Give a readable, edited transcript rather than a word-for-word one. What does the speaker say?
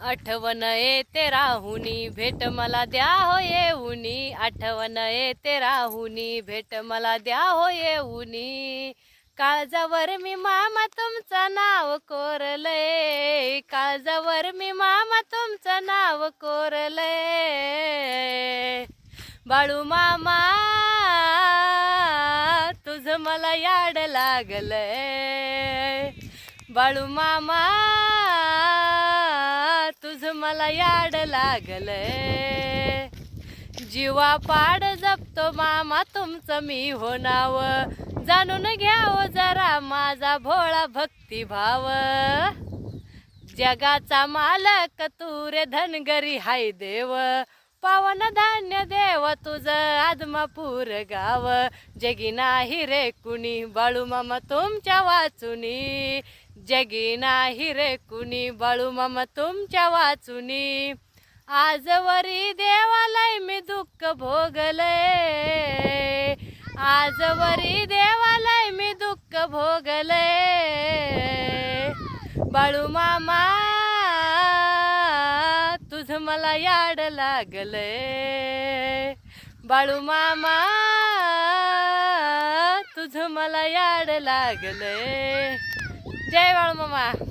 आठवण येते राहुनी भेट मला द्या हो येऊनी, आठवण येते राहुनी भेट मला द्या हो येऊनी. काळजावर मी मामा तुमचं नाव कोरलंय, काळजावर मी मामा तुमचं नाव कोरलंय. बाळू मामा तुझं मला याड लागलंय, बाळू मामा तुझं मला याड लागलंय. जीवा पाड जपतो मामा तुमचं मी हो नाव, जाणून घ्यावं जरा माझा भोळा भक्तिभाव. जगाचा मालक तू रे धनगरी हाय देव, पावन धान्य देव तुझं आदमापूर गाव. जगी नाही रे कुणी बाळू मामा तुमच्या वाचुनी, जगी नाही रे कुणी बाळू मामा तुमच्या वाचुनी. आजवरी देवालय मी दुःख भोगलय, आजवरी देवालय मी दुःख भोगलय. बाळू मामा तुझं मला याड लागलंय, बाळू मामा तुझं मला याड लागलंय. जय बाळू मामा.